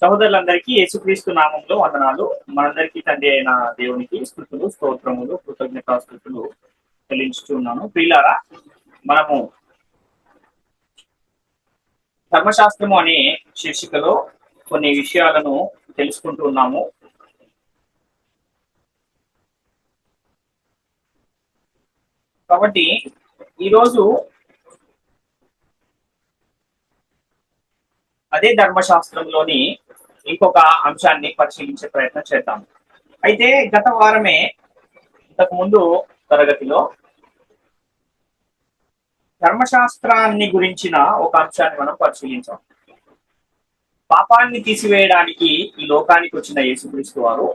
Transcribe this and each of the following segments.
సహోదరులందరికీ యేసుక్రీస్తు నామంలో వందనాలు. మనందరికీ తండ్రి అయిన దేవునికి స్తుతులు, స్తోత్రములు, కృతజ్ఞతాస్తుతులు చెల్లించుతున్నాను. ప్రియులారా, మనము ధర్మశాస్త్రము అనే శీర్షికలో కొన్ని విషయాలను తెలుసుకుంటూ ఉన్నాము. కాబట్టి ఈరోజు అదే ధర్మశాస్త్రంలోని ఇంకొక అంశాన్ని పరిశీలించే ప్రయత్నం చేద్దాం. అయితే గత వారమే ఇంతకు ముందు తరగతిలో ధర్మశాస్త్రాన్ని గురించిన ఒక అంశాన్ని మనం పరిశీలించాం. పాపాన్ని తీసివేయడానికి ఈ లోకానికి వచ్చిన యేసుక్రీస్తు వారు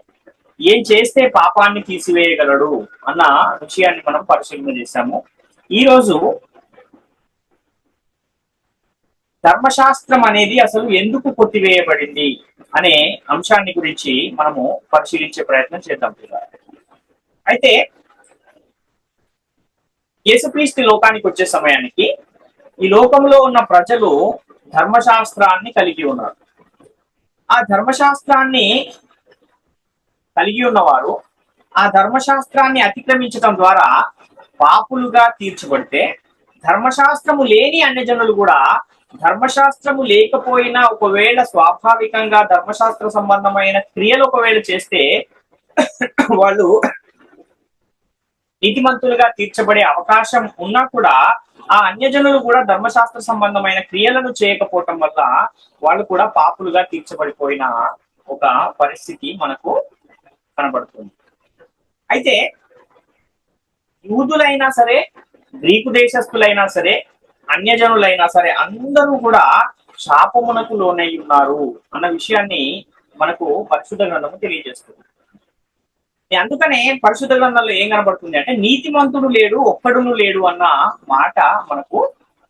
ఏం చేస్తే పాపాన్ని తీసివేయగలడు అన్న విషయాన్ని మనం పరిశీలన చేశాము. ఈరోజు ధర్మశాస్త్రం అనేది అసలు ఎందుకు కొట్టివేయబడింది అనే అంశాన్ని గురించి మనము పరిశీలించే ప్రయత్నం చేద్దాం. అయితే యేసుక్రీస్తు లోకానికి వచ్చే సమయానికి ఈ లోకంలో ఉన్న ప్రజలు ధర్మశాస్త్రాన్ని కలిగి ఉన్నారు. ఆ ధర్మశాస్త్రాన్ని కలిగి ఉన్నవారు ఆ ధర్మశాస్త్రాన్ని అతిక్రమించడం ద్వారా పాపులుగా తీర్చబడితే, ధర్మశాస్త్రము లేని అన్యజనులు కూడా ధర్మశాస్త్రము లేకపోయినా ఒకవేళ స్వాభావికంగా ధర్మశాస్త్ర సంబంధమైన క్రియలు ఒకవేళ చేస్తే వాళ్ళు నీతిమంతులుగా తీర్చబడే అవకాశం ఉన్నా కూడా ఆ అన్యజనులు కూడా ధర్మశాస్త్ర సంబంధమైన క్రియలను చేయకపోవటం వల్ల వాళ్ళు కూడా పాపులుగా తీర్చబడిపోయిన ఒక పరిస్థితి మనకు కనబడుతుంది. అయితే యూదులైనా సరే, గ్రీకు దేశస్థులైనా సరే, అన్యజనులైనా సరే అందరూ కూడా శాపమునకు లోనై ఉన్నారు అన్న విషయాన్ని మనకు పరిశుద్ధ గ్రంథము తెలియజేస్తుంది. అందుకనే పరిశుద్ధ గ్రంథంలో ఏం కనబడుతుంది అంటే నీతిమంతుడు లేడు, ఒక్కడును లేడు అన్న మాట మనకు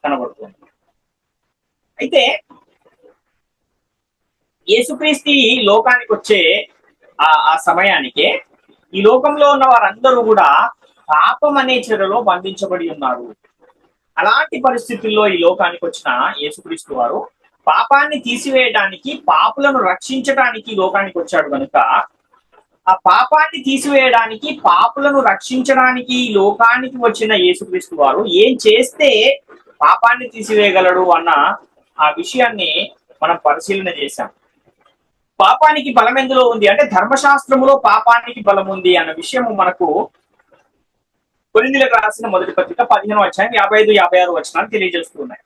కనబడుతుంది. అయితే యేసుక్రీస్తు లోకానికి వచ్చే ఆ సమయానికే ఈ లోకంలో ఉన్న వారందరూ కూడా పాపం అనే చెరలో బంధించబడి ఉన్నారు. అలాంటి పరిస్థితుల్లో ఈ లోకానికి వచ్చిన యేసుక్రీస్తు వారు పాపాన్ని తీసివేయడానికి, పాపులను రక్షించడానికి లోకానికి వచ్చాడు కనుక ఆ పాపాన్ని తీసివేయడానికి, పాపులను రక్షించడానికి లోకానికి వచ్చిన యేసుక్రీస్తు వారు ఏం చేస్తే పాపాన్ని తీసివేయగలడు అన్న ఆ విషయాన్ని మనం పరిశీలన చేశాం. పాపానికి బలం ఎందులో ఉంది అంటే ధర్మశాస్త్రములో పాపానికి బలం ఉంది అన్న విషయం మనకు కొరింథీయులకు రాసిన మొదటి పత్రిక 15వ అధ్యాయం 55-56 వచనాలు తెలియజేస్తున్నాయి.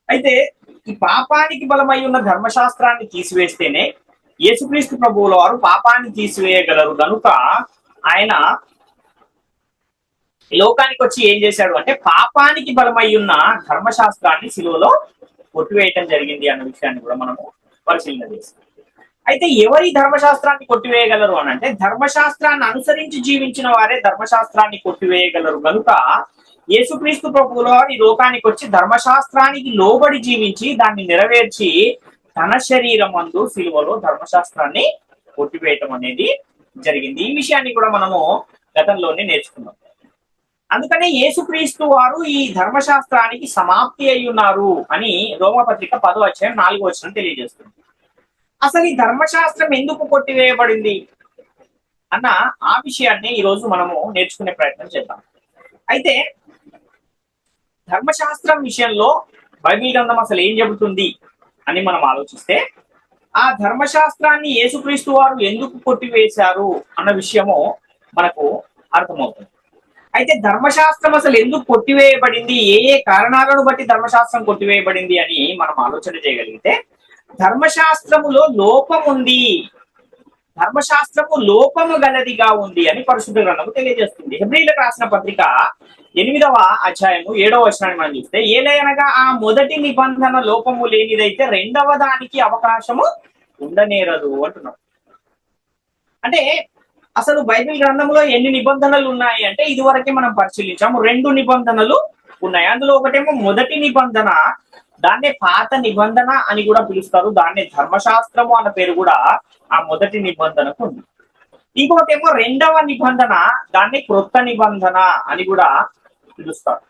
అయితే ఈ పాపానికి బలమై ఉన్న ధర్మశాస్త్రాన్ని తీసివేస్తేనే యేసుక్రీస్తు ప్రభువుల వారు పాపాన్ని తీసివేయగలరు కనుక ఆయన లోకానికి వచ్చి ఏం చేశాడు అంటే పాపానికి బలమై ఉన్న ధర్మశాస్త్రాన్ని సిలువలో కొట్టివేయటం జరిగింది అన్న విషయాన్ని కూడా మనము పరిశీలన చేస్తాం. అయితే ఎవరి ధర్మశాస్త్రాన్ని కొట్టివేయగలరు అని అంటే ధర్మశాస్త్రాన్ని అనుసరించి జీవించిన వారే ధర్మశాస్త్రాన్ని కొట్టివేయగలరు కనుక యేసుక్రీస్తు ప్రభువుల వారు ఈ లోకానికి వచ్చి ధర్మశాస్త్రానికి లోబడి జీవించి దాన్ని నెరవేర్చి తన శరీరం అందు సిలువలో ధర్మశాస్త్రాన్ని కొట్టివేయటం అనేది జరిగింది. ఈ విషయాన్ని కూడా మనము గతంలోనే నేర్చుకున్నాం. అందుకనే యేసుక్రీస్తు వారు ఈ ధర్మశాస్త్రానికి సమాప్తి అయి ఉన్నారు అని రోమపత్రిక 10వ అధ్యాయం 4వ వచనం తెలియజేస్తుంది. అసలు ఈ ధర్మశాస్త్రం ఎందుకు కొట్టివేయబడింది అన్న ఆ విషయాన్ని ఈరోజు మనము నేర్చుకునే ప్రయత్నం చేద్దాం. అయితే ధర్మశాస్త్రం విషయంలో బైబిల్ గ్రంథం అసలు ఏం చెబుతుంది అని మనం ఆలోచిస్తే ఆ ధర్మశాస్త్రాన్ని యేసుక్రీస్తు వారు ఎందుకు కొట్టివేశారు అన్న విషయము మనకు అర్థమవుతుంది. అయితే ధర్మశాస్త్రం అసలు ఎందుకు కొట్టివేయబడింది, ఏ ఏ కారణాలను బట్టి ధర్మశాస్త్రం కొట్టివేయబడింది అని మనం ఆలోచన చేయగలిగితే ధర్మశాస్త్రములో లోపం ఉంది, ధర్మశాస్త్రము లోపము గలదిగా ఉంది అని పరిశుద్ధ గ్రంథము తెలియజేస్తుంది. హెబ్రీయులకు రాసిన పత్రిక 8వ అధ్యాయము 7వ వచనాన్ని మనం చూస్తే ఏలయనగా ఆ మొదటి నిబంధన లోపము లేనిదైతే రెండవ దానికి అవకాశము ఉండనేరదు అంటున్నాం. అంటే అసలు బైబిల్ గ్రంథంలో ఎన్ని నిబంధనలు ఉన్నాయి అంటే ఇదివరకే మనం పరిశీలించాము. 2 నిబంధనలు ఉన్నాయి. అందులో ఒకటేమో మొదటి నిబంధన, దాన్నే పాత నిబంధన అని కూడా పిలుస్తారు. దాన్నే ధర్మశాస్త్రము అన్న పేరు కూడా ఆ మొదటి నిబంధనకు ఉంది. ఇంకొకటేమో రెండవ నిబంధన, దాన్ని క్రొత్త నిబంధన అని కూడా పిలుస్తారు.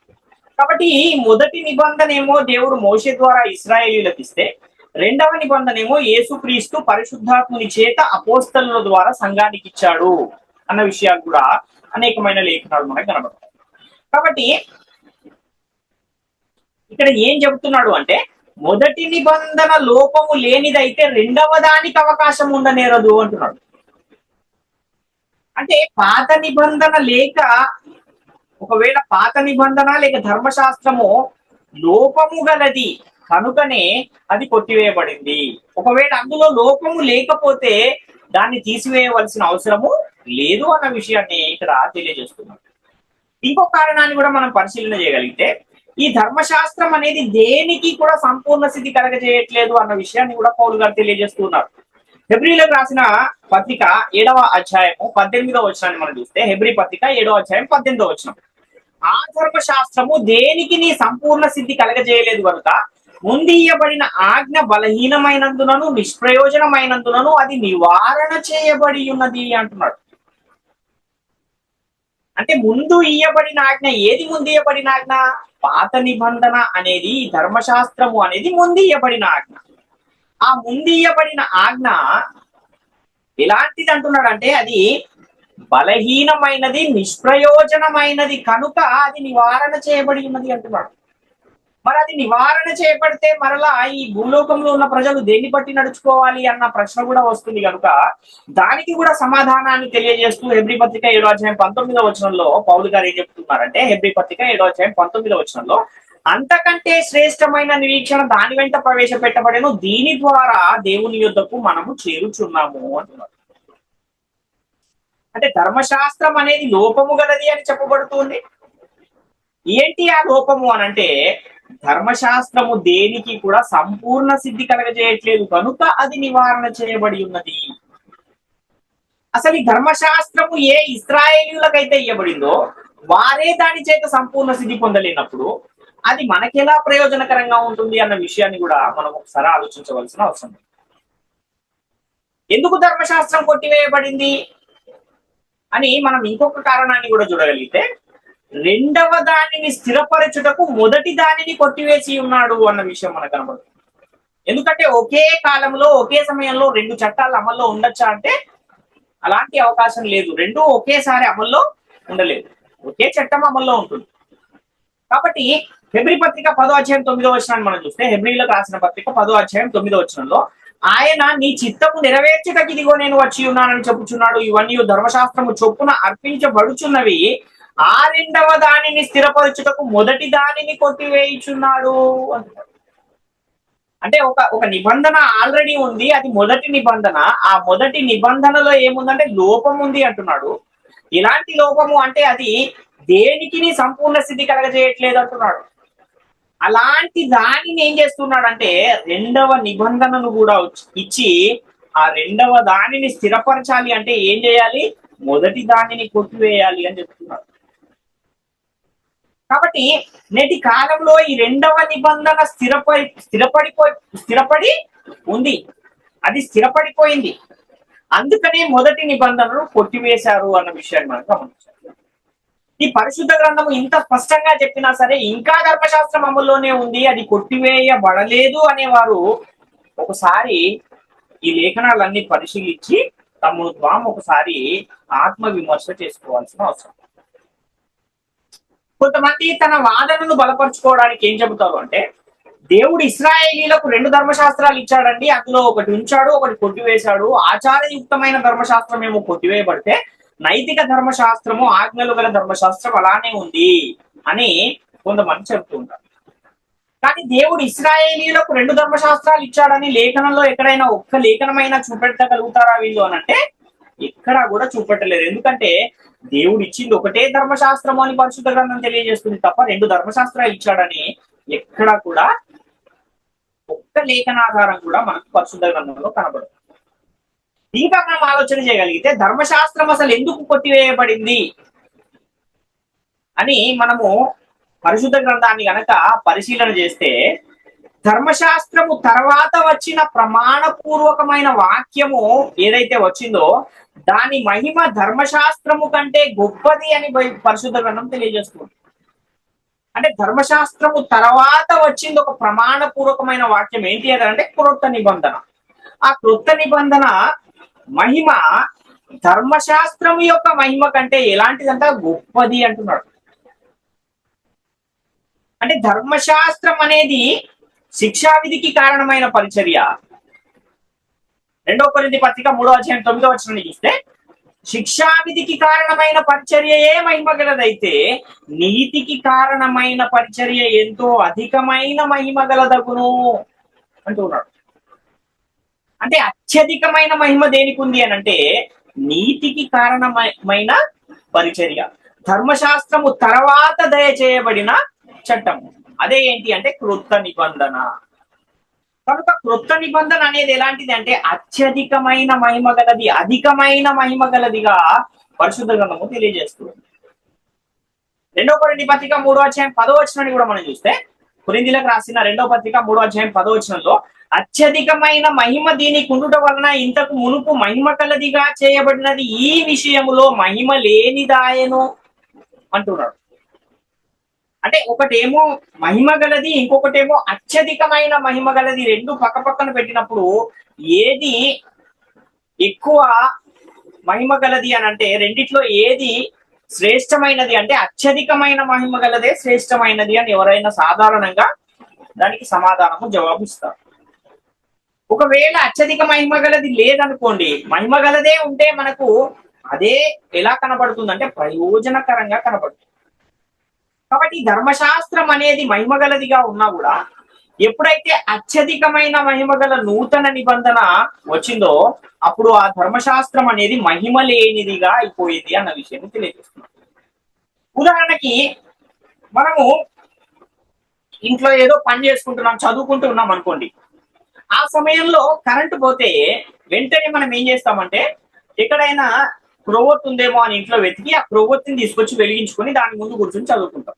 కాబట్టి మొదటి నిబంధన ఏమో దేవుడు మోషే ద్వారా ఇశ్రాయేలీయులకు ఇస్తే, రెండవ నిబంధన ఏమో యేసుక్రీస్తు పరిశుద్ధాత్ముని చేత అపోస్తలుల ద్వారా సంఘానికి ఇచ్చాడు అన్న విషయాలు కూడా అనేకమైన లేఖనాలు మనకు కనబడతాయి. కాబట్టి ఇక్కడ ఏం చెబుతున్నాడు అంటే, మొదటి నిబంధన లోపము లేనిదైతే రెండవ దానికి అవకాశం ఉండనేరదు అంటున్నాడు. అంటే పాత నిబంధన లేక, ఒకవేళ పాత నిబంధన లేక ధర్మశాస్త్రము లోపము గలది కనుకనే అది కొట్టివేయబడింది. ఒకవేళ అందులో లోపము లేకపోతే దాన్ని తీసివేయవలసిన అవసరము లేదు అన్న విషయాన్ని ఇక్కడ తెలియజేస్తున్నాడు. ఇంకో కారణాన్ని కూడా మనం పరిశీలన చేయగలిగితే, ఈ ధర్మశాస్త్రం అనేది దేనికి కూడా సంపూర్ణ స్థితి కలగజేయట్లేదు అన్న విషయాన్ని కూడా పౌలు గారు తెలియజేస్తున్నారు. హెబ్రీలకు రాసిన పత్రిక 7వ అధ్యాయము 18వ వచనాన్ని మనం చూస్తే, హెబ్రీ పత్రిక 7వ అధ్యాయం 18వ వచనం, ఆ ధర్మశాస్త్రము దేనికి నీ సంపూర్ణ స్థితి కలగజేయలేదు కనుక ముందీయబడిన ఆజ్ఞ బలహీనమైనందునను నిష్ప్రయోజనమైనందునను అది నివారణ చేయబడి ఉన్నది అంటున్నాడు. అంటే ముందు ఇయ్యబడిన ఆజ్ఞ, ఏది ముందు ఇయ్యబడిన ఆజ్ఞ? పాత నిబంధన అనేది, ధర్మశాస్త్రము అనేది ముందు ఇయ్యబడిన ఆజ్ఞ. ఆ ముందు ఇయ్యబడిన ఆజ్ఞ ఎలాంటిది అంటున్నాడు అంటే, అది బలహీనమైనది, నిష్ప్రయోజనమైనది కనుక అది నివారణ చేయబడి ఉన్నది అంటున్నాడు. మరి అది నివారణ చేయబడితే మరలా ఈ భూలోకంలో ఉన్న ప్రజలు దేన్ని బట్టి నడుచుకోవాలి అన్న ప్రశ్న కూడా వస్తుంది కనుక దానికి కూడా సమాధానాన్ని తెలియజేస్తూ హెబ్రీ పత్రిక 7వ అధ్యాయం 19వ వచనంలో పౌలు గారు ఏం చెప్తున్నారంటే, హెబ్రీ పత్రిక 7వ అధ్యాయం 19వ వచనంలో, అంతకంటే శ్రేష్టమైన నిరీక్షణ దాని వెంట ప్రవేశపెట్టబడేను, దీని ద్వారా దేవుని యొద్దకు మనము చేరుచున్నాము అంటున్నారు. అంటే ధర్మశాస్త్రం అనేది లోపము గలది అని చెప్పబడుతుంది. ఏంటి ఆ లోపము అనంటే, ధర్మశాస్త్రము దేనికి కూడా సంపూర్ణ సిద్ధి కలగజేయట్లేదు కనుక అది నివారణ చేయబడి ఉన్నది. అసలు ఈ ధర్మశాస్త్రము ఏ ఇశ్రాయేలీయులకైతే ఇవ్వబడిందో వారే దాని చేత సంపూర్ణ సిద్ధి పొందలేనప్పుడు అది మనకెలా ప్రయోజనకరంగా ఉంటుంది అన్న విషయాన్ని కూడా మనం ఒకసారి ఆలోచించవలసిన అవసరం. ఎందుకు ధర్మశాస్త్రం కొట్టివేయబడింది అని మనం ఇంకొక కారణాన్ని కూడా చూడగలిగితే, రెండవ దానిని స్థిరపరచుటకు మొదటి దానిని కొట్టివేసి ఉన్నాడు అన్న విషయం మనకు కనబడుతుంది. ఎందుకంటే ఒకే కాలంలో ఒకే సమయంలో రెండు చట్టాలు అమల్లో ఉండొచ్చా అంటే అలాంటి అవకాశం లేదు. రెండు ఒకేసారి అమల్లో ఉండలేదు, ఒకే చట్టం అమల్లో ఉంటుంది. కాబట్టి హెబ్రీ పత్రిక 10వ అధ్యాయం 9వ వచనాన్ని మనం చూస్తే, హెబ్రీలకు రాసిన పత్రిక 10వ అధ్యాయం 9వ వచనంలో, ఆయన నీ చిత్తము నెరవేర్చుటకు ఇదిగో నేను వచ్చి ఉన్నానని చెప్పుచున్నాడు, ఇవన్నీ ధర్మశాస్త్రము చొప్పున అర్పించబడుచున్నవి, ఆ రెండవ దానిని స్థిరపరచుటకు మొదటి దానిని కొట్టివేయుచున్నాడు అంటున్నాడు. అంటే ఒక నిబంధన ఆల్రెడీ ఉంది, అది మొదటి నిబంధన. ఆ మొదటి నిబంధనలో ఏముందంటే లోపం ఉంది అంటున్నాడు. ఇలాంటి లోపము అంటే అది దేనికి సంపూర్ణ స్థితి కలగజేయట్లేదు అంటున్నాడు. అలాంటి దానిని ఏం చేస్తున్నాడు అంటే రెండవ నిబంధనను కూడా ఇచ్చి ఆ రెండవ దానిని స్థిరపరచాలి అంటే ఏం చేయాలి? మొదటి దానిని కొట్టివేయాలి అని చెప్తున్నాడు. కాబట్టి నేటి కాలంలో ఈ రెండవ నిబంధన స్థిరపడి ఉంది, అది స్థిరపడిపోయింది. అందుకనే మొదటి నిబంధనను కొట్టివేశారు అన్న విషయాన్ని మనం గమనించాలి. ఈ పరిశుద్ధ గ్రంథము ఇంత స్పష్టంగా చెప్పినా సరే ఇంకా ధర్మశాస్త్రం అమల్లోనే ఉంది, అది కొట్టివేయబడలేదు అనేవారు ఒకసారి ఈ లేఖనాలన్నీ పరిశీలించి తమను తాము ఒకసారి ఆత్మ విమర్శ చేసుకోవాల్సిన అవసరం. కొంతమంది తన వాదనను బలపరుచుకోవడానికి ఏం చెబుతారు అంటే, దేవుడు ఇశ్రాయేలీలకు రెండు ధర్మశాస్త్రాలు ఇచ్చాడండి, అందులో ఒకటి ఉంచాడు, ఒకటి కొట్టివేశాడు. ఆచారయుక్తమైన ధర్మశాస్త్రం ఏమో కొట్టివేయబడితే నైతిక ధర్మశాస్త్రము, ఆజ్ఞలు గల ధర్మశాస్త్రం అలానే ఉంది అని కొంతమంది చెబుతూ ఉంటారు. కానీ దేవుడు ఇశ్రాయేలీలకు రెండు ధర్మశాస్త్రాలు ఇచ్చాడని లేఖనంలో ఎక్కడైనా ఒక్క లేఖనమైనా చూపెట్టగలుగుతారా వీళ్ళు అని అంటే ఎక్కడా కూడా చూపెట్టలేదు. ఎందుకంటే దేవుడు ఇచ్చింది ఒకటే ధర్మశాస్త్రము అని పరిశుద్ధ గ్రంథం తెలియజేస్తుంది తప్ప రెండు ధర్మశాస్త్రాలు ఇచ్చాడని ఎక్కడా కూడా ఒక్క లేఖనాధారం కూడా మనకు పరిశుద్ధ గ్రంథంలో కనబడదు. ఇంకా మనం ఆలోచన చేయగలిగితే ధర్మశాస్త్రం అసలు ఎందుకు కొట్టివేయబడింది అని మనము పరిశుద్ధ గ్రంథాన్ని గనక పరిశీలన చేస్తే, ధర్మశాస్త్రము తర్వాత వచ్చిన ప్రమాణపూర్వకమైన వాక్యము ఏదైతే వచ్చిందో దాని మహిమ ధర్మశాస్త్రము కంటే గొప్పది అని పరిశుద్ధ గ్రంథం తెలియజేస్తుంది. అంటే ధర్మశాస్త్రము తర్వాత వచ్చింది ఒక ప్రమాణపూర్వకమైన వాక్యం ఏంటి అంటే క్రొత్త నిబంధన. ఆ క్రొత్త నిబంధన మహిమ ధర్మశాస్త్రం యొక్క మహిమ కంటే ఎలాంటిదంటే గొప్పది అంటున్నాడు. అంటే ధర్మశాస్త్రం అనేది శిక్షావిధికి కారణమైన పరిచర్య. 2 కొరింథీ పత్రిక 3:9 చూస్తే శిక్షావిధికి కారణమైన పరిచర్యయే మహిమ గలదైతే నీతికి కారణమైన పరిచర్య ఎంతో అధికమైన మహిమ గలదగును అంటున్నాడు. అంటే అత్యధికమైన మహిమ దేనికి ఉంది అని అంటే నీతికి కారణమైన పరిచర్య, ధర్మశాస్త్రము తర్వాత దయచేయబడిన చట్టము. అదే ఏంటి అంటే క్రొత్త నిబంధన. కనుక క్రొత్త నిబంధన అనేది ఎలాంటిది అంటే అత్యధికమైన మహిమ గలది, అధికమైన మహిమ గలదిగా పరిశుద్ధ గ్రంథము తెలియజేస్తుంది. 2 కొరింథీ పత్రిక 3:10 కూడా మనం చూస్తే, కొరింథీలకు రాసిన 2వ పత్రిక 3:10 అత్యధికమైన మహిమ దీనికి ఉండుట వలన ఇంతకు మునుపు మహిమ కలదిగా చేయబడినది ఈ విషయములో మహిమ లేనిదాయను అంటున్నాడు. అంటే ఒకటేమో మహిమ గలది, ఇంకొకటేమో అత్యధికమైన మహిమ గలది. రెండు పక్కపక్కన పెట్టినప్పుడు ఏది ఎక్కువ మహిమ గలది అని అంటే, రెండిట్లో ఏది శ్రేష్టమైనది అంటే అత్యధికమైన మహిమ గలదే శ్రేష్టమైనది అని ఎవరైనా సాధారణంగా దానికి సమాధానము జవాబు ఇస్తారు. ఒకవేళ అత్యధిక మహిమ గలది లేదనుకోండి, మహిమ గలదే ఉంటే మనకు అదే ఎలా కనబడుతుంది అంటే ప్రయోజనకరంగా కనబడుతుంది. కాబట్టి ధర్మశాస్త్రం అనేది మహిమ గలదిగా ఉన్నా కూడా ఎప్పుడైతే అత్యధికమైన మహిమ గల నూతన నిబంధన వచ్చిందో అప్పుడు ఆ ధర్మశాస్త్రం అనేది మహిమ లేనిదిగా అయిపోయింది అన్న విషయం తెలియజేస్తున్నాం. ఉదాహరణకి మనము ఇంట్లో ఏదో పని చేసుకుంటున్నాం, చదువుకుంటున్నాం అనుకోండి. ఆ సమయంలో కరెంటు పోతే వెంటనే మనం ఏం చేస్తామంటే ఎక్కడైనా క్రొవ్వొత్తి ఉందేమో అని ఇంట్లో వెతికి ఆ క్రొవ్వొత్తిని తీసుకొచ్చి వెలిగించుకొని దాని ముందు కూర్చొని చదువుకుంటాం.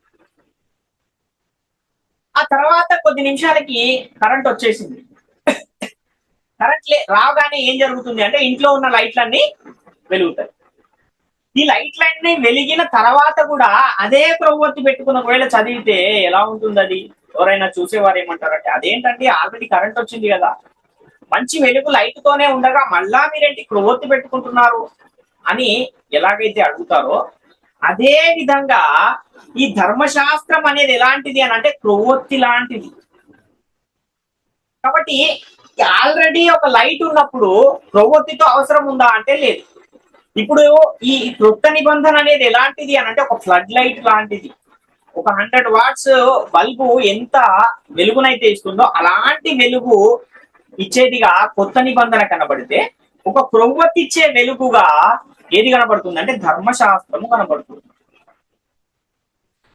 ఆ తర్వాత కొద్ది నిమిషాలకి కరెంట్ వచ్చేసింది. కరెంట్ రాగానే ఏం జరుగుతుంది అంటే ఇంట్లో ఉన్న లైట్లన్నీ వెలుగుతాయి. ఈ లైట్లన్నీ వెలిగిన తర్వాత కూడా అదే క్రొవ్వొత్తి పెట్టుకున్న ఒకవేళ చదివితే ఎలా ఉంటుంది అది? ఎవరైనా చూసేవారు ఏమంటారంటే అదేంటంటే ఆల్రెడీ కరెంట్ వచ్చింది కదా, మంచి వెలుగు లైట్ తోనే ఉండగా మళ్ళా మీరేంటి క్రొవ్వొత్తి పెట్టుకుంటున్నారు అని ఎలాగైతే అడుగుతారో అదే విధంగా ఈ ధర్మశాస్త్రం అనేది ఎలాంటిది అని అంటే క్రొవ్వొత్తి లాంటిది. కాబట్టి ఆల్రెడీ ఒక లైట్ ఉన్నప్పుడు క్రొవ్వొత్తితో అవసరం ఉందా అంటే లేదు. ఇప్పుడు ఈ క్రొత్త నిబంధన అనేది ఎలాంటిది అని అంటే ఒక ఫ్లడ్ లైట్ లాంటిది. ఒక 100 వాట్స్ బల్బు ఎంత వెలుగునైతే ఇస్తుందో అలాంటి వెలుగు ఇచ్చేదిగా కొత్త నిబంధన కనబడితే, ఒక క్రొవ్వొత్తిచ్చే వెలుగుగా ఏది కనబడుతుంది అంటే ధర్మశాస్త్రము కనబడుతుంది.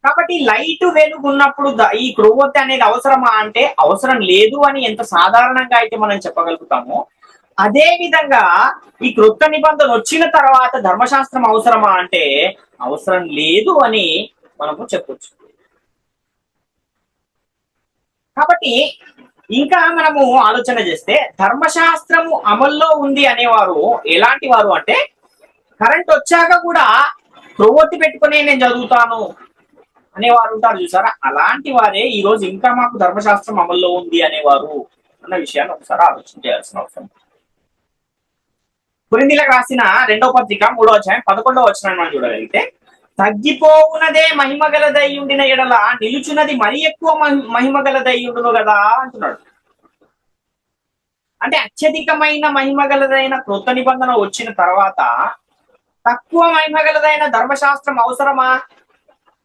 కాబట్టి లైట్ వెలుగు ఉన్నప్పుడు ఈ క్రొవ్వొత్తి అనేది అవసరమా అంటే అవసరం లేదు అని ఎంత సాధారణంగా అయితే మనం చెప్పగలుగుతామో, అదే విధంగా ఈ క్రొత్త నిబంధన వచ్చిన తర్వాత ధర్మశాస్త్రం అవసరమా అంటే అవసరం లేదు అని మనము చెప్పొచ్చు. కాబట్టి ఇంకా మనము ఆలోచన చేస్తే ధర్మశాస్త్రము అమల్లో ఉంది అనేవారు ఎలాంటి వారు అంటే కరెంట్ వచ్చాక కూడా క్రొవ్వొత్తి పెట్టుకునే నేను చదువుతాను అనేవారు ఉంటారు చూసారా, అలాంటి వారే ఈ రోజు ఇంకా మాకు ధర్మశాస్త్రం అమల్లో ఉంది అనేవారు అన్న విషయాన్ని ఒకసారి ఆలోచన చేయాల్సిన అవసరం. కొరింథీలకు రాసిన 2వ పత్రిక 3:11 మనం చూడగలిగితే, తగ్గిపోవునదే మహిమ గలదై ఉండిన ఎడల నిలుచున్నది మరి ఎక్కువ మహిమ గలదై ఉండును కదా అంటున్నాడు. అంటే అత్యధికమైన మహిమ గలదైన క్రొత్త నిబంధన వచ్చిన తర్వాత తక్కువ మహిమ గలదైన ధర్మశాస్త్రం అవసరమా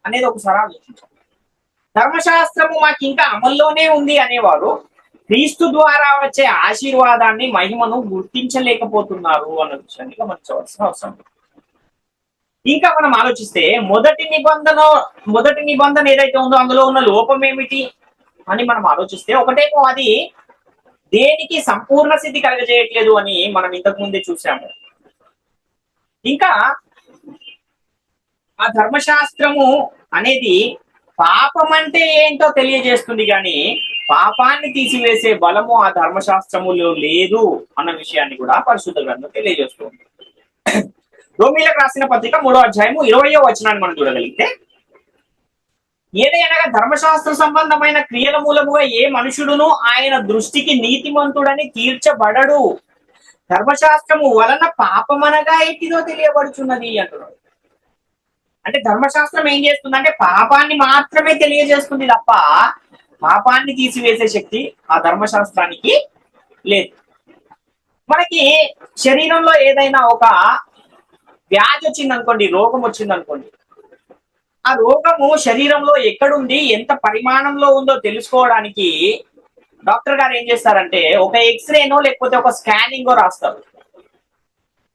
అనేది ఒకసారి ఆలోచించాలి. ధర్మశాస్త్రము మాకు ఇంకా అమల్లోనే ఉంది అనేవారు క్రీస్తు ద్వారా వచ్చే ఆశీర్వాదాన్ని మహిమను గుర్తించలేకపోతున్నారు అన్న విషయాన్ని గమనించవలసిన అవసరం. ఇంకా మనం ఆలోచిస్తే మొదటి నిబంధన ఏదైతే ఉందో అందులో ఉన్న లోపం ఏమిటి అని మనం ఆలోచిస్తే, ఒకటేమో అది దేనికి సంపూర్ణ స్థితి కలగజేయట్లేదు అని మనం ఇంతకు ముందే చూసాము. ఇంకా ఆ ధర్మశాస్త్రము అనేది పాపం అంటే ఏంటో తెలియజేస్తుంది కానీ పాపాన్ని తీసివేసే బలము ఆ ధర్మశాస్త్రములో లేదు అన్న విషయాన్ని కూడా పరిశుద్ధ గ్రంథం తెలియజేస్తుంది. రోమీలకు రాసిన పత్రిక 3వ అధ్యాయము 20వ వచనాన్ని మనం చూడగలిగితే, ఏదైనా ధర్మశాస్త్ర సంబంధమైన క్రియల మూలముగా ఏ మనుషుడును ఆయన దృష్టికి నీతిమంతుడని తీర్చబడడు. ధర్మశాస్త్రము వలన పాపమనగా ఎట్టిదో తెలియబడుచున్నది అంటున్నాడు. అంటే ధర్మశాస్త్రం ఏం చేస్తుంది అంటే పాపాన్ని మాత్రమే తెలియజేస్తుంది తప్ప పాపాన్ని తీసివేసే శక్తి ఆ ధర్మశాస్త్రానికి లేదు. మనకి శరీరంలో ఏదైనా ఒక వ్యాధి వచ్చింది అనుకోండి, రోగం వచ్చింది అనుకోండి, ఆ రోగము శరీరంలో ఎక్కడుంది, ఎంత పరిమాణంలో ఉందో తెలుసుకోవడానికి డాక్టర్ గారు ఏం చేస్తారంటే ఒక ఎక్స్రేనో లేకపోతే ఒక స్కానింగో రాస్తారు.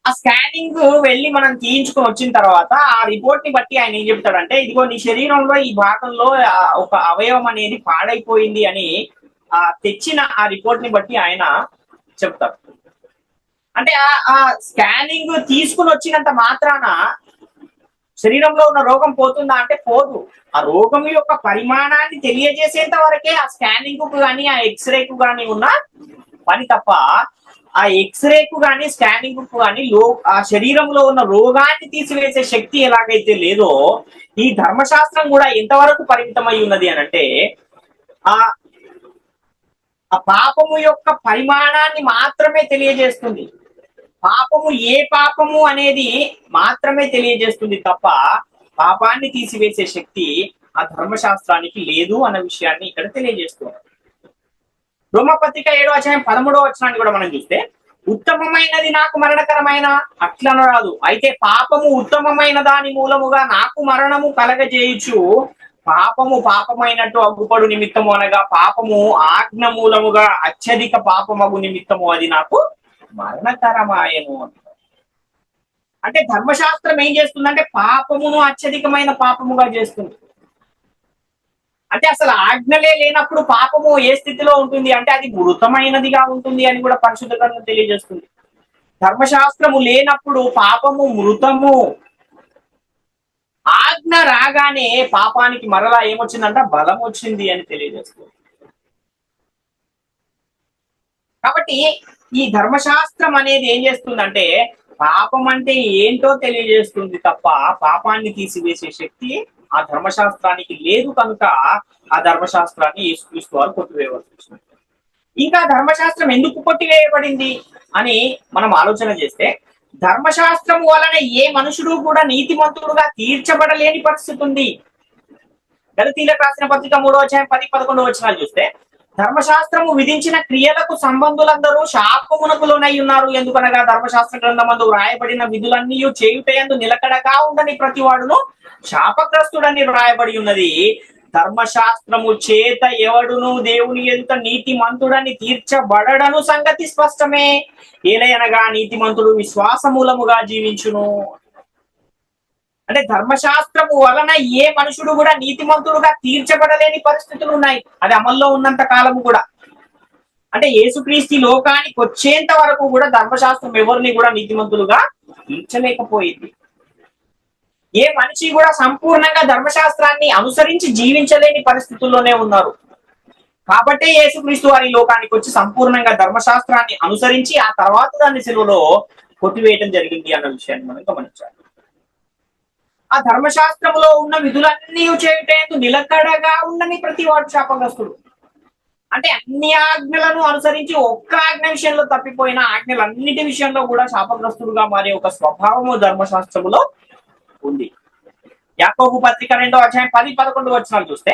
ఆ స్కానింగ్ వెళ్ళి మనం తీయించుకొని వచ్చిన తర్వాత ఆ రిపోర్ట్ ని బట్టి ఆయన ఏం చెప్తాడంటే ఇదిగో నీ శరీరంలో ఈ భాగంలో ఒక అవయవం అనేది పాడైపోయింది అని తెచ్చిన ఆ రిపోర్ట్ ని బట్టి ఆయన చెప్తారు. అంటే ఆ స్కానింగ్ తీసుకుని వచ్చినంత మాత్రాన శరీరంలో ఉన్న రోగం పోతుందా అంటే పోదు. ఆ రోగం యొక్క పరిమాణాన్ని తెలియజేసేంత వరకే ఆ స్కానింగ్ కు కానీ ఆ ఎక్స్రేకు కానీ ఉన్న పని తప్ప ఆ ఎక్స్రేకు కానీ స్కానింగ్ కు కానీ ఆ శరీరంలో ఉన్న రోగాన్ని తీసివేసే శక్తి ఎలాగైతే లేదో ఈ ధర్మశాస్త్రం కూడా ఎంతవరకు పరిమితమై ఉన్నది అని అంటే ఆ పాపము యొక్క పరిమాణాన్ని మాత్రమే తెలియజేస్తుంది. పాపము ఏ పాపము అనేది మాత్రమే తెలియజేస్తుంది తప్ప పాపాన్ని తీసివేసే శక్తి ఆ ధర్మశాస్త్రానికి లేదు అన్న విషయాన్ని ఇక్కడ తెలియజేస్తున్నారు. రోమపత్రిక 7:13 కూడా మనం చూస్తే ఉత్తమమైనది నాకు మరణకరమైన అట్లను రాదు, అయితే పాపము ఉత్తమమైన దాని మూలముగా నాకు మరణము కలగజేయచ్చు. పాపమైనట్టు అగ్గుపడు నిమిత్తము అనగా పాపము ఆజ్ఞ మూలముగా అత్యధిక పాపమగు నిమిత్తము అది నాకు మరణకరమాయను. అంటే ధర్మశాస్త్రం ఏం చేస్తుందంటే పాపమును అత్యధికమైన పాపముగా చేస్తుంది. అంటే అసలు ఆజ్ఞలే లేనప్పుడు పాపము ఏ స్థితిలో ఉంటుంది అంటే అది మృతమైనదిగా ఉంటుంది అని కూడా పరిశుద్ధ గ్రంథం తెలియజేస్తుంది. ధర్మశాస్త్రము లేనప్పుడు పాపము మృతము. ఆజ్ఞ రాగానే పాపానికి మరలా ఏమొచ్చిందంట బలం వచ్చింది అని తెలియజేస్తుంది. కాబట్టి ఈ ధర్మశాస్త్రం అనేది ఏం చేస్తుందంటే పాపం అంటే ఏంటో తెలియజేస్తుంది తప్ప పాపాన్ని తీసివేసే శక్తి ఆ ధర్మశాస్త్రానికి లేదు. కనుక ఆ ధర్మశాస్త్రాన్ని యేసుక్రీస్తు వారు కొట్టివేయవలసి వచ్చింది. ఇంకా ధర్మశాస్త్రం ఎందుకు కొట్టివేయబడింది అని మనం ఆలోచన చేస్తే ధర్మశాస్త్రం వలన ఏ మనుషుడు కూడా నీతిమంతుడుగా తీర్చబడలేని పరిస్థితి ఉంది. గలతీయులకు రాసిన పత్రిక 3:10-11 చూస్తే ధర్మశాస్త్రము విధించిన క్రియలకు సంబంధులందరూ శాపమునకు లోనై ఉన్నారు. ఎందుకనగా ధర్మశాస్త్ర గ్రంథమందు వ్రాయబడిన విధులన్నీ చేయుటయందు నిలకడగా ఉండని ప్రతివాడును శాపగ్రస్తుడని వ్రాయబడి ఉన్నది. ధర్మశాస్త్రము చేత ఎవడును దేవుని ఎదుట నీతిమంతుడని తీర్చబడడను సంగతి స్పష్టమే. ఏలయనగా నీతిమంతుడు విశ్వాస మూలముగా జీవించును. అంటే ధర్మశాస్త్రము వలన ఏ మనుషుడు కూడా నీతిమంతుడుగా తీర్చబడలేని పరిస్థితులు ఉన్నాయి. అది అమల్లో ఉన్నంత కాలము కూడా. అంటే యేసుక్రీస్తు లోకానికి వచ్చేంత వరకు కూడా ధర్మశాస్త్రం ఎవరిని కూడా నీతిమంతులుగా తీర్చలేకపోయింది. ఏ మనిషి కూడా సంపూర్ణంగా ధర్మశాస్త్రాన్ని అనుసరించి జీవించలేని పరిస్థితుల్లోనే ఉన్నారు. కాబట్టే యేసుక్రీస్తు వారి లోకానికి వచ్చి సంపూర్ణంగా ధర్మశాస్త్రాన్ని అనుసరించి ఆ తర్వాత దాన్ని సిలువలో కొట్టివేయటం జరిగింది అన్న విషయాన్ని మనం గమనించాలి. ఆ ధర్మశాస్త్రములో ఉన్న విధులన్నీ చేయుటందు నిలకడగా ఉండని ప్రతి వాడు శాపగ్రస్తుడు. అంటే అన్ని ఆజ్ఞలను అనుసరించి ఒక్క ఆజ్ఞ విషయంలో తప్పిపోయిన ఆజ్ఞలన్నిటి విషయంలో కూడా శాపగ్రస్తుడుగా మారే ఒక స్వభావము ధర్మశాస్త్రములో ఉంది. యాకోబు పత్రిక 2:10-11 చూస్తే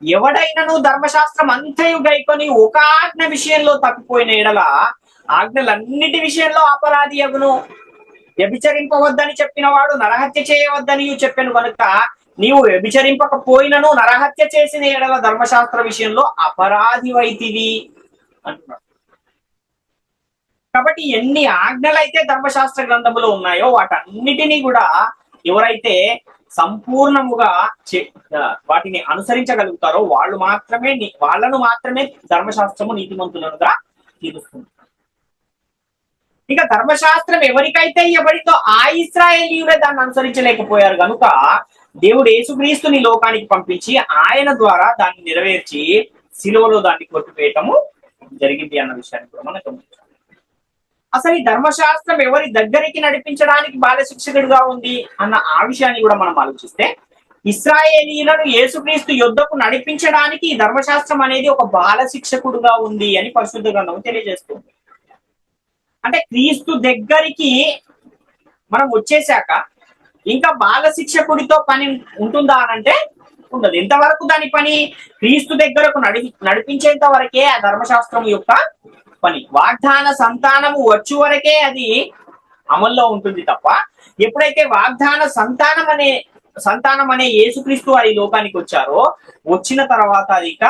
ఎవడైనను ధర్మశాస్త్రం అంతయు గైకొని ఒక ఆజ్ఞ విషయంలో తప్పిపోయిన ఎడల ఆజ్ఞలన్నిటి విషయంలో అపరాధి అగును. వ్యభిచరింపవద్దని చెప్పిన వాడు నరహత్య చేయవద్దని చెప్పాను కనుక నీవు వ్యభిచరింపకపోయినను నరహత్య చేసిన ఎడల ధర్మశాస్త్ర విషయంలో అపరాధివైతివి అంటున్నాడు. కాబట్టి ఎన్ని ఆజ్ఞలైతే ధర్మశాస్త్ర గ్రంథములో ఉన్నాయో వాటన్నిటినీ కూడా ఎవరైతే సంపూర్ణముగా వాటిని అనుసరించగలుగుతారో వాళ్ళను మాత్రమే ధర్మశాస్త్రము నీతిమంతులనుగా తీరుస్తుంది. ఇక ధర్మశాస్త్రం ఎవరికైతే ఇవ్వబడితో ఆ ఇశ్రాయేలీయులే దాన్ని అనుసరించలేకపోయారు కనుక దేవుడు యేసుక్రీస్తుని లోకానికి పంపించి ఆయన ద్వారా దాన్ని నెరవేర్చి సిలువలో దాన్ని కొట్టివేయటము జరిగింది అన్న విషయాన్ని కూడా మనం గమనించాలి. అసలు ఈ ధర్మశాస్త్రం ఎవరి దగ్గరికి నడిపించడానికి బాల శిక్షకుడుగా ఉంది అన్న ఆ విషయాన్ని కూడా మనం ఆలోచిస్తే ఇశ్రాయేలీయులను యేసుక్రీస్తు యుద్ధకు నడిపించడానికి ఈ ధర్మశాస్త్రం అనేది ఒక బాల శిక్షకుడుగా ఉంది అని పరిశుద్ధ గ్రంథం తెలియజేస్తుంది. అంటే క్రీస్తు దగ్గరికి మనం వచ్చేసాక ఇంకా బాల శిక్షకుడితో పని ఉంటుందా అనంటే ఉండదు. ఎంతవరకు దాని పని? క్రీస్తు దగ్గరకు నడిపించేంత వరకే ఆ ధర్మశాస్త్రం యొక్క పని. వాగ్దాన సంతానము వచ్చు వరకే అది అమల్లో ఉంటుంది తప్ప, ఎప్పుడైతే వాగ్దాన సంతానం అనే యేసుక్రీస్తు వారి లోకానికి వచ్చారో, వచ్చిన తర్వాత అది ఇక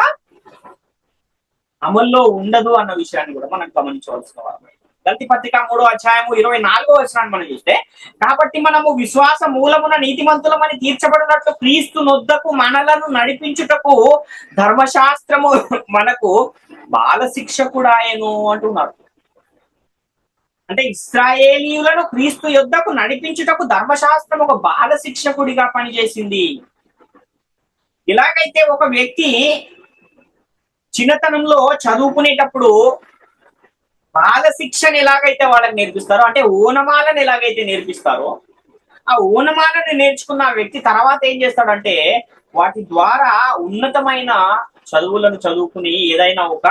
అమల్లో ఉండదు అన్న విషయాన్ని కూడా మనం గమనించవలసిన వారు. గలతీ పత్రిక 3:24 మనం చూస్తే, కాబట్టి మనము విశ్వాస మూలమున నీతిమంతులమని తీర్చబడినట్లు క్రీస్తు నొద్దకు మనలను నడిపించుటకు ధర్మశాస్త్రము మనకు బాల శిక్షకుడాయను అంటున్నారు. అంటే ఇశ్రాయేలీయులను క్రీస్తు యుద్ధకు నడిపించుటకు ధర్మశాస్త్రం ఒక బాల శిక్షకుడిగా పనిచేసింది. ఇలాగైతే ఒక వ్యక్తి చిన్నతనంలో చదువుకునేటప్పుడు బాల శిక్షను ఎలాగైతే వాళ్ళకి నేర్పిస్తారో, అంటే ఓనమాలను ఎలాగైతే నేర్పిస్తారో, ఆ ఓనమాలను నేర్చుకున్న వ్యక్తి తర్వాత ఏం చేస్తాడంటే వాటి ద్వారా ఉన్నతమైన చదువులను చదువుకుని ఏదైనా ఒక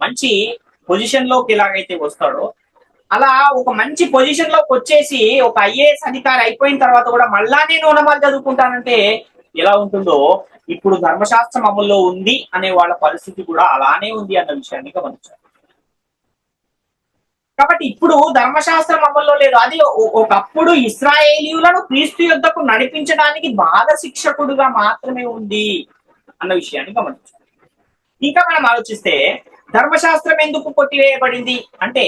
మంచి పొజిషన్ లోకి ఎలాగైతే వస్తాడో, అలా ఒక మంచి పొజిషన్ లోకి వచ్చేసి ఒక ఐఏఎస్ అధికారి అయిపోయిన తర్వాత కూడా మళ్ళా నేను ఓనమాలు చదువుకుంటానంటే ఎలా ఉంటుందో, ఇప్పుడు ధర్మశాస్త్రం అమల్లో ఉంది అనే వాళ్ళ పరిస్థితి కూడా అలానే ఉంది అన్న విషయాన్ని గమనించారు. కాబట్టి ఇప్పుడు ధర్మశాస్త్రం అమల్లో లేదు. అది ఒకప్పుడు ఇశ్రాయేలీయులను క్రీస్తు యుద్ధకు నడిపించడానికి బాల శిక్షకుడుగా మాత్రమే ఉంది అన్న విషయాన్ని గమనించారు. ఇంకా మనం ఆలోచిస్తే ధర్మశాస్త్రం ఎందుకు కొట్టివేయబడింది అంటే,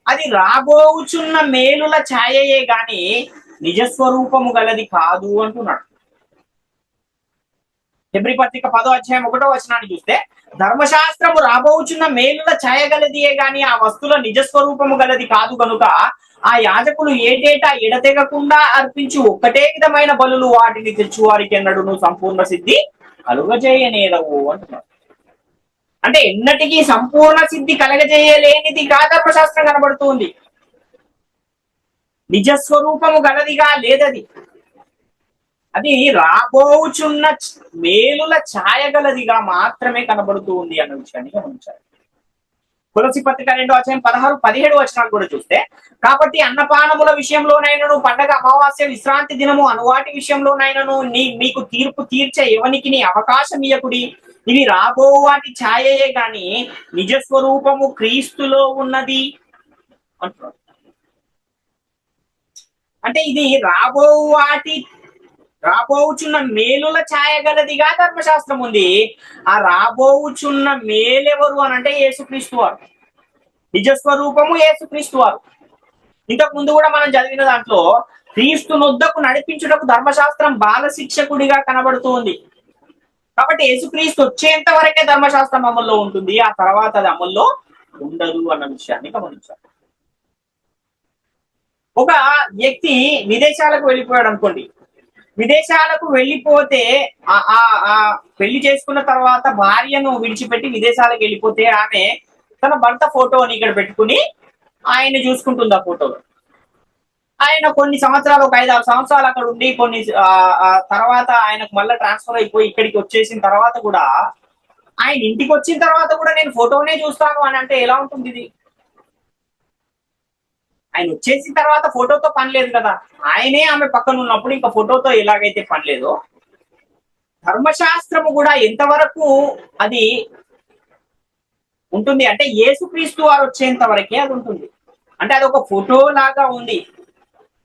అది రాబోచున్న మేలుల ఛాయయే గాని నిజస్వరూపము గలది కాదు అంటున్నాడు. హెబ్రీ పత్రిక 10:1 చూస్తే, ధర్మశాస్త్రము రాబోచున్న మేలుల ఛాయ గలదియే గాని ఆ వస్తువుల నిజస్వరూపము గలది కాదు కనుక ఆ యాజకులు ఏటేటా ఎడతెగకుండా అర్పించు ఒక్కటే విధమైన బలులు వాటిని తెచ్చు వారికి ఎన్నడూను సంపూర్ణ సిద్ధి కలుగజేయనేరవు అంటున్నాడు. అంటే ఎన్నటికీ సంపూర్ణ సిద్ధి కలగజేయలేనిదిగా ధర్మశాస్త్రం కనబడుతుంది. నిజస్వరూపము గలదిగా లేదది. అది రాబోచున్న మేలుల ఛాయగలదిగా మాత్రమే కనబడుతూ ఉంది అన్న విషయాన్ని గమనించాలి. కొలస్సీ పత్రిక 2:16-17 కూడా చూస్తే, కాబట్టి అన్నపానముల విషయంలోనైనను పండగ అమావాస్య విశ్రాంతి దినము అనువాటి విషయంలోనైనను మీకు తీర్పు తీర్చే ఎవనికి నీ అవకాశం ఇయ్యకుడి. ఇవి రాబో వాటి ఛాయయే గాని నిజస్వరూపము క్రీస్తులో ఉన్నది అంటున్నాడు. అంటే ఇది రాబోచున్న మేలుల ఛాయగలదిగా ధర్మశాస్త్రం ఉంది. ఆ రాబోచున్న మేలెవరు అని అంటే యేసుక్రీస్తు వారు. నిజస్వరూపము యేసుక్రీస్తు వారు. ఇంతకు ముందు కూడా మనం చదివిన దాంట్లో క్రీస్తు నొద్దకు నడిపించుటకు ధర్మశాస్త్రం బాల శిక్షకుడిగా కనబడుతూ ఉంది. కాబట్టి యేసుక్రీస్తు వచ్చేంత వరకే ధర్మశాస్త్రం అమల్లో ఉంటుంది, ఆ తర్వాత అది అమల్లో ఉండదు అన్న విషయాన్ని గమనించాలి. ఒక వ్యక్తి విదేశాలకు వెళ్ళిపోయాడు అనుకోండి. విదేశాలకు వెళ్ళిపోతే పెళ్లి చేసుకున్న తర్వాత భార్యను విడిచిపెట్టి విదేశాలకు వెళ్ళిపోతే ఆమె తన భర్త ఫోటోని ఇక్కడ పెట్టుకుని ఆయన్ని చూసుకుంటుంది. ఆ ఫోటోలో ఆయన కొన్ని సంవత్సరాలు, ఒక 5-6 సంవత్సరాలు అక్కడ ఉండి కొన్ని తర్వాత ఆయనకు మళ్ళీ ట్రాన్స్ఫర్ అయిపోయి ఇక్కడికి వచ్చేసిన తర్వాత కూడా ఆయన ఇంటికి వచ్చిన తర్వాత కూడా నేను ఫోటోనే చూస్తాను అని అంటే ఎలా ఉంటుంది ఇది? ఆయన వచ్చేసిన తర్వాత ఫోటోతో పని లేదు కదా. ఆయనే ఆమె పక్కన ఉన్నప్పుడు ఇంకా ఫోటోతో ఎలాగైతే పని లేదో, ధర్మశాస్త్రము కూడా ఎంతవరకు అది ఉంటుంది అంటే యేసుక్రీస్తు వారు వచ్చేంత వరకే అది ఉంటుంది. అంటే అది ఒక ఫోటో లాగా ఉంది.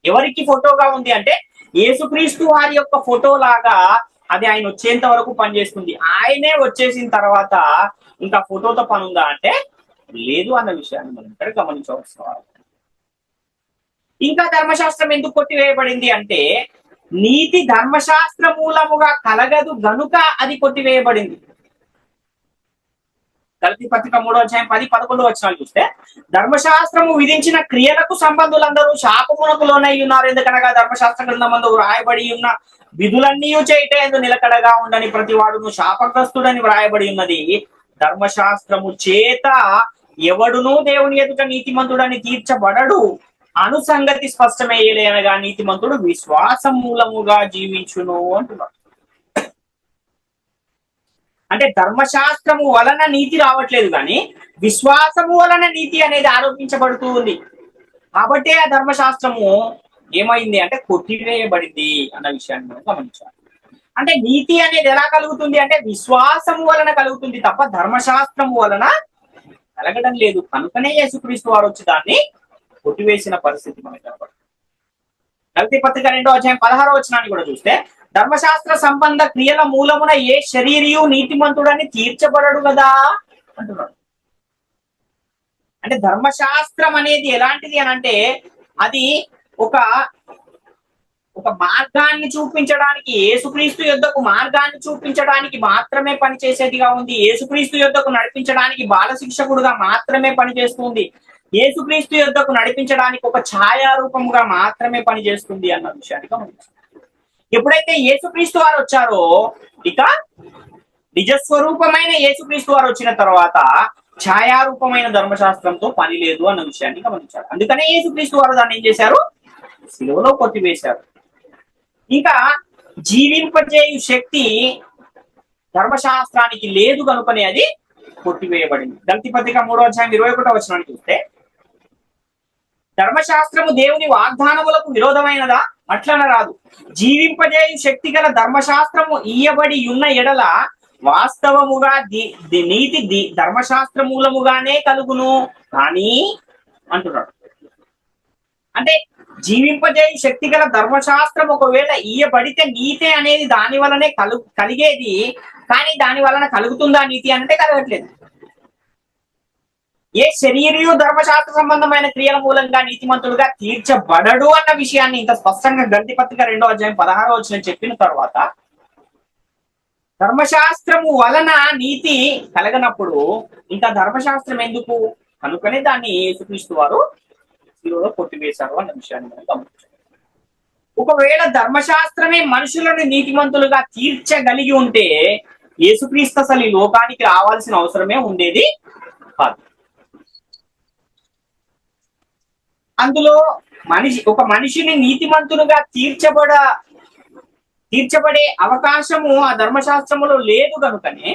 ఎవరికి ఫోటోగా ఉంది అంటే యేసుక్రీస్తు వారి యొక్క ఫోటో లాగా అది ఆయన వచ్చేంత వరకు పనిచేస్తుంది. ఆయనే వచ్చేసిన తర్వాత ఇంకా ఫోటోతో పని ఉందా అంటే లేదు అన్న విషయాన్ని మనం ఇక్కడ గమనించవలసిన వారు. ఇంకా ధర్మశాస్త్రం ఎందుకు కొట్టివేయబడింది అంటే, నీతి ధర్మశాస్త్ర మూలముగా కలగదు గనుక అది కొట్టివేయబడింది. గలతీ పత్రిక 3:10-11 చూస్తే, ధర్మశాస్త్రము విధించిన క్రియలకు సంబంధులందరూ శాపమునకు లోనై ఉన్నారు. ఎందుకనగా ధర్మశాస్త్ర గ్రంథమందు వ్రాయబడి ఉన్న విధులన్నీ చేయటందు నిలకడగా ఉండని ప్రతి వాడును శాపగ్రస్తుడని వ్రాయబడి ఉన్నది. ధర్మశాస్త్రము చేత ఎవడునూ దేవుని ఎదుట నీతిమంతుడని తీర్చబడడు. అనుసంగతి స్పష్టమయ్యలే అనగా నీతిమంతుడు విశ్వాసం మూలముగా జీవించును అంటున్నాడు. అంటే ధర్మశాస్త్రము వలన నీతి రావట్లేదు, కానీ విశ్వాసము వలన నీతి అనేది ఆరోపించబడుతూ ఉంది. కాబట్టి ఆ ధర్మశాస్త్రము ఏమైంది అంటే కొట్టివేయబడింది అన్న విషయాన్ని మనం గమనించాలి. అంటే నీతి అనేది ఎలా కలుగుతుంది అంటే విశ్వాసము వలన కలుగుతుంది తప్ప ధర్మశాస్త్రము వలన కలగడం లేదు. కనుకనే యేసుక్రీస్తు వారు వచ్చి దాన్ని కొట్టివేసిన పరిస్థితి మనకి కనపడుతుంది. గలతీ పత్రిక 2వ అధ్యాయం 16వ వచనాన్ని కూడా చూస్తే ధర్మశాస్త్ర సంబంధ క్రియల మూలమున ఏ శరీరియు నీతిమంతుడని తీర్చబడడు కదా అంటున్నాడు. అంటే ధర్మశాస్త్రం అనేది ఎలాంటిది అని అంటే అది ఒక మార్గాన్ని చూపించడానికి, యేసుక్రీస్తు యొద్దకు మార్గాన్ని చూపించడానికి మాత్రమే పనిచేసేదిగా ఉంది. యేసుక్రీస్తు యొద్దకు నడిపించడానికి బాల శిక్షకుడుగా మాత్రమే పనిచేస్తుంది. యేసుక్రీస్తు యొద్దకు నడిపించడానికి ఒక ఛాయారూపముగా మాత్రమే పనిచేస్తుంది అన్న విషయాన్ని గమనించాలి. ఎప్పుడైతే యేసుక్రీస్తు వారు వచ్చారో ఇక నిజస్వరూపమైన యేసుక్రీస్తు వారు వచ్చిన తర్వాత ఛాయారూపమైన ధర్మశాస్త్రంతో పని లేదు అన్న విషయాన్ని గమనించాలి. అందుకనే యేసుక్రీస్తు వారు దాన్ని ఏం చేశారు? శిలువలో కొట్టివేశారు. ఇంకా జీవింపజేయు శక్తి ధర్మశాస్త్రానికి లేదు కనుకనే అది కొట్టివేయబడింది. గలతీ పత్రిక 3వ అధ్యాయం 21వ వచనాన్ని చూస్తే ధర్మశాస్త్రము దేవుని వాగ్దానములకు విరోధమైనదా? అట్లన రాదు. జీవింపజేయు శక్తి గల ధర్మశాస్త్రము ఇయ్యబడి ఉన్న ఎడల వాస్తవముగా నీతి ధర్మశాస్త్ర మూలముగానే కలుగును కానీ అంటున్నాడు. అంటే జీవింపజేయు శక్తి గల ధర్మశాస్త్రం ఒకవేళ ఇయ్యబడితే నీతి అనేది దాని వలనే కలిగేది, కానీ దాని వలన కలుగుతుందా నీతి అంటే కలగట్లేదు. ఏ శరీరయు ధర్మశాస్త్ర సంబంధమైన క్రియల మూలంగా నీతిమంతుడుగా తీర్చబడడు అన్న విషయాన్ని ఇంత స్పష్టంగా గలతీ పత్రిక 2వ అధ్యాయం 16వ వచనం చెప్పిన తర్వాత ధర్మశాస్త్రము వలన నీతి కలగనప్పుడు ఇంకా ధర్మశాస్త్రం ఎందుకు? కనుకనే దాన్ని యేసుక్రీస్తు వారు శిలువలో కొట్టివేశారు అన్న విషయాన్ని మనం గమనించాలి. ఒకవేళ ధర్మశాస్త్రమే మనుషులను నీతిమంతులుగా తీర్చగలిగి ఉంటే యేసుక్రీస్తు అసలు ఈ లోకానికి రావాల్సిన అవసరమే ఉండేది కాదు. అందులో ఒక మనిషిని నీతిమంతులుగా తీర్చబడే అవకాశము ఆ ధర్మశాస్త్రములో లేదు కనుకనే,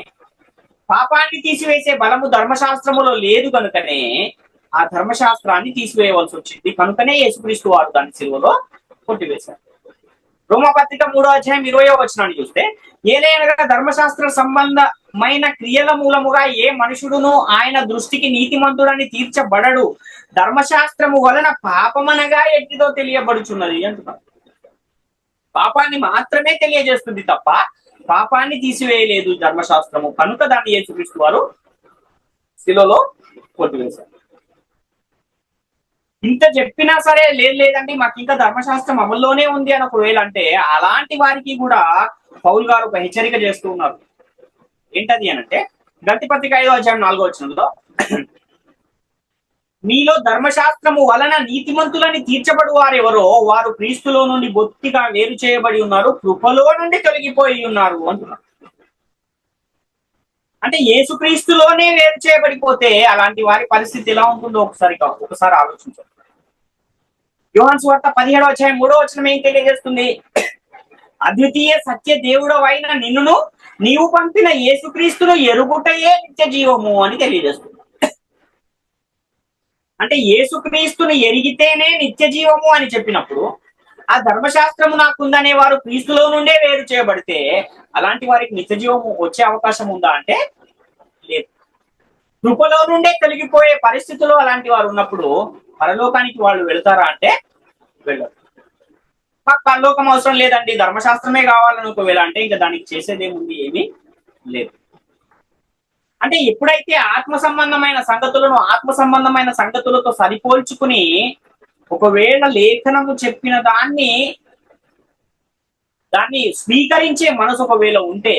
పాపాన్ని తీసివేసే బలము ధర్మశాస్త్రములో లేదు కనుకనే ఆ ధర్మశాస్త్రాన్ని తీసివేయవలసి వచ్చింది. కనుకనే యేసుక్రీస్తు వారు దాన్ని శిలువలో కొట్టివేశారు. రోమపత్రిక 3వ అధ్యాయం 20వ వచనాన్ని చూస్తే ఏలైనగా ధర్మశాస్త్ర సంబంధమైన క్రియల మూలముగా ఏ మనుషుడును ఆయన దృష్టికి నీతిమంతుడని తీర్చబడడు, ధర్మశాస్త్రము వలన పాపమనగా ఎట్టిదో తెలియబడుచున్నది అంటున్నారు. పాపాన్ని మాత్రమే తెలియజేస్తుంది తప్ప పాపాన్ని తీసివేయలేదు ధర్మశాస్త్రము. కనుక దాన్ని యేసుక్రీస్తు వారు శిలువలో కొట్టివేశారు. ఇంత చెప్పినా సరే లేదండి మాకు ఇంకా ధర్మశాస్త్రం అమల్లోనే ఉంది అని ఒకవేళ అంటే అలాంటి వారికి కూడా పౌలు గారు ఒక హెచ్చరిక చేస్తూ ఉన్నారు. ఏంటది అనంటే గలతీ పత్రిక 5వ అధ్యాయం 4వ వచనంలో మీలో ధర్మశాస్త్రము వలన నీతిమంతులని తీర్చబడు వారెవరో వారు క్రీస్తులో నుండి బొత్తిగా వేరు చేయబడి ఉన్నారు, కృపలో నుండి తొలగిపోయి ఉన్నారు అంటున్నారు. అంటే యేసుక్రీస్తులోనే వేరు చేయబడిపోతే అలాంటి వారి పరిస్థితి ఎలా ఉంటుందో ఒకసారి ఆలోచించండి. యోహాను సువార్త 17వ అధ్యాయం 3వ వచనం ఏం తెలియజేస్తుంది? అద్వితీయ సత్య దేవుడవైన నిన్నును నీవు పంపిన యేసుక్రీస్తును ఎరుగుటయే నిత్య జీవము అని తెలియజేస్తుంది. అంటే యేసుక్రీస్తును ఎరిగితేనే నిత్య జీవము అని చెప్పినప్పుడు ఆ ధర్మశాస్త్రము నాకుందనే వారు క్రీస్తులో నుండే వేరు చేయబడితే అలాంటి వారికి నిత్య జీవము వచ్చే అవకాశం ఉందా అంటే లేదు. కృపలో నుండే కలిగిపోయే పరిస్థితుల్లో అలాంటి వారు ఉన్నప్పుడు పరలోకానికి వాళ్ళు వెళ్తారా అంటే వెళ్ళరు. మాకు పరలోకం అవసరం లేదండి, ధర్మశాస్త్రమే కావాలని ఒకవేళ అంటే ఇంకా దానికి చేసేదేముంది? ఏమీ లేదు. అంటే ఎప్పుడైతే ఆత్మ సంబంధమైన సంగతులతో సరిపోల్చుకుని ఒకవేళ లేఖనము చెప్పిన దాన్ని స్వీకరించే మనసు ఒకవేళ ఉంటే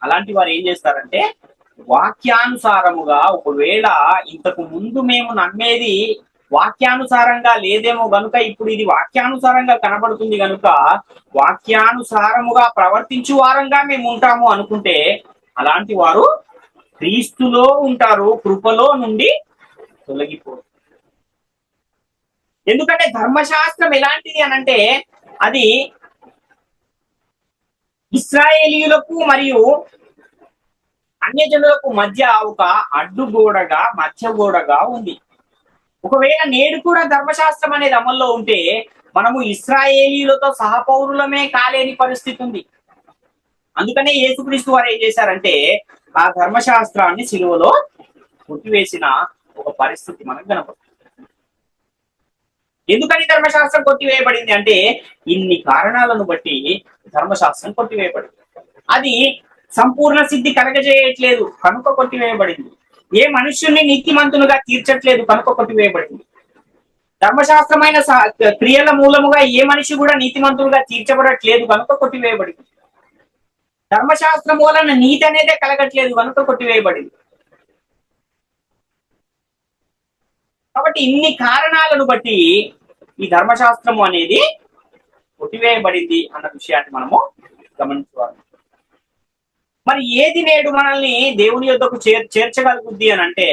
అలాంటి వారు ఏం చేస్తారంటే వాక్యానుసారముగా, ఒకవేళ ఇంతకు ముందు మేము నమ్మేది వాక్యానుసారంగా లేదేమో గనుక ఇప్పుడు ఇది వాక్యానుసారంగా కనబడుతుంది గనుక వాక్యానుసారముగా ప్రవర్తించు వారంగా మేము ఉంటాము అనుకుంటే అలాంటి వారు క్రీస్తులో ఉంటారు, కృపలో నుండి తొలగిపోరు. ఎందుకంటే ధర్మశాస్త్రం ఎలాంటిది అని అంటే అది ఇస్రాయేలీయులకు మరియు అన్యజనులకు మధ్య ఒక అడ్డుగోడగా మధ్యగోడగా ఉంది. ఒకవేళ నేడు కూడా ధర్మశాస్త్రం అనేది అమల్లో ఉంటే మనము ఇస్రాయేలీలతో సహపౌరులమే కాలేని పరిస్థితి ఉంది. అందుకనే యేసుక్రీస్తు వారు ఏం చేశారంటే ఆ ధర్మశాస్త్రాన్ని సిలువలో కొట్టివేసిన ఒక పరిస్థితి మనకు కనపడుతుంది. ఎందుకని ధర్మశాస్త్రం కొట్టివేయబడింది అంటే ఇన్ని కారణాలను బట్టి ధర్మశాస్త్రం కొట్టివేయబడింది. అది సంపూర్ణ సిద్ధి కలగజేయట్లేదు కనుక కొట్టివేయబడింది. ఏ మనుష్యుణ్ణి నీతిమంతునుగా తీర్చట్లేదు కనుక కొట్టివేయబడింది. ధర్మశాస్త్రమైన క్రియల మూలముగా ఏ మనిషి కూడా నీతిమంతులుగా తీర్చబడట్లేదు కనుక కొట్టివేయబడింది. ధర్మశాస్త్రం వలన నీతి అనేదే కలగట్లేదు కనుక కొట్టివేయబడింది. కాబట్టి ఇన్ని కారణాలను బట్టి ఈ ధర్మశాస్త్రము అనేది కొట్టివేయబడింది అన్న విషయాన్ని మనము గమనించుకోవాలి. మరి ఏది నేడు మనల్ని దేవుని యొద్దకు చేర్చగలుగుద్ది అని అంటే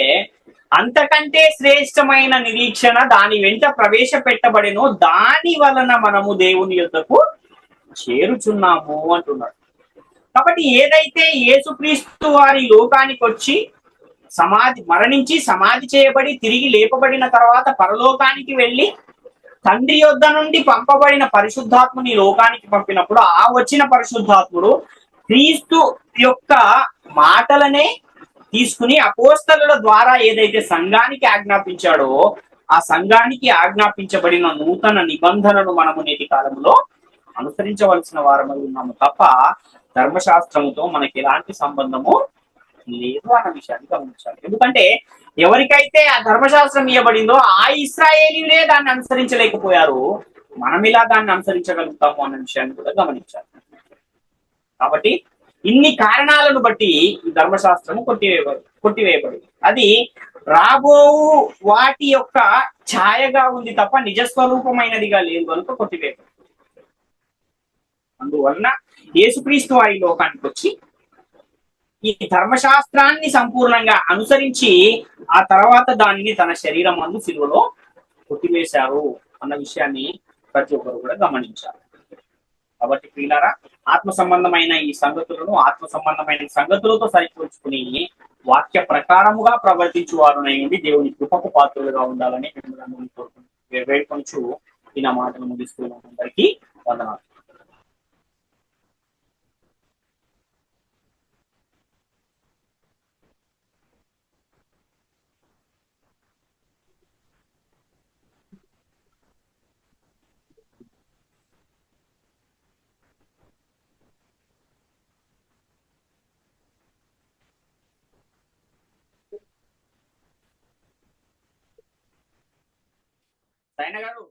అంతకంటే శ్రేష్టమైన నిరీక్షణ దాని వెంట ప్రవేశపెట్టబడినో దాని వలన మనము దేవుని యొద్దకు చేరుచున్నాము అంటున్నాడు. కాబట్టి ఏదైతే యేసుక్రీస్తు వారి లోకానికి వచ్చి మరణించి సమాధి చేయబడి తిరిగి లేపబడిన తర్వాత పరలోకానికి వెళ్ళి తండ్రి యొద్ద నుండి పంపబడిన పరిశుద్ధాత్ముని లోకానికి పంపినప్పుడు ఆ వచ్చిన పరిశుద్ధాత్ముడు క్రీస్తు యొక్క మాటలనే తీసుకుని అపోస్తలుల ద్వారా ఏదైతే సంఘానికి ఆజ్ఞాపించాడో ఆ సంఘానికి ఆజ్ఞాపించబడిన నూతన నిబంధనను మనము నేటి కాలంలో అనుసరించవలసిన వారమై ఉన్నాము తప్ప ధర్మశాస్త్రముతో మనకి ఎలాంటి సంబంధము లేదు అన్న విషయాన్ని గమనించాలి. ఎందుకంటే ఎవరికైతే ఆ ధర్మశాస్త్రం ఇవ్వబడిందో ఆ ఇశ్రాయేలీలే దాన్ని అనుసరించలేకపోయారు, మనం ఇలా దాన్ని అనుసరించగలుగుతాము అన్న విషయాన్ని కూడా గమనించాలి. కాబట్టి ఇన్ని కారణాలను బట్టి ఈ ధర్మశాస్త్రము కొట్టివేయబడింది. అది రాబో వాటి యొక్క ఛాయగా ఉంది తప్ప నిజస్వరూపమైనదిగా లేదు కనుక కొట్టివేయబడింది. అందువలన యేసుక్రీస్తు వారి లోకానికి వచ్చి ఈ ధర్మశాస్త్రాన్ని సంపూర్ణంగా అనుసరించి ఆ తర్వాత దానిని తన శరీరం అందు సిలువలో కొట్టివేశారు అన్న విషయాన్ని ప్రతి ఒక్కరు కూడా గమనించారు. కాబట్టి ప్రియులారా, ఆత్మ సంబంధమైన ఈ సంగతులను ఆత్మ సంబంధమైన సంగతులతో సరిపోల్చుకుని వాక్య ప్రకారముగా ప్రవర్తించు వారునై ఉండి దేవుని కృపకు పాత్రులుగా ఉండాలని వేడుకొంచు ఈ నా మాటలు ముగిస్తున్నాం. అందరికీ వందనాలు. సైన గారు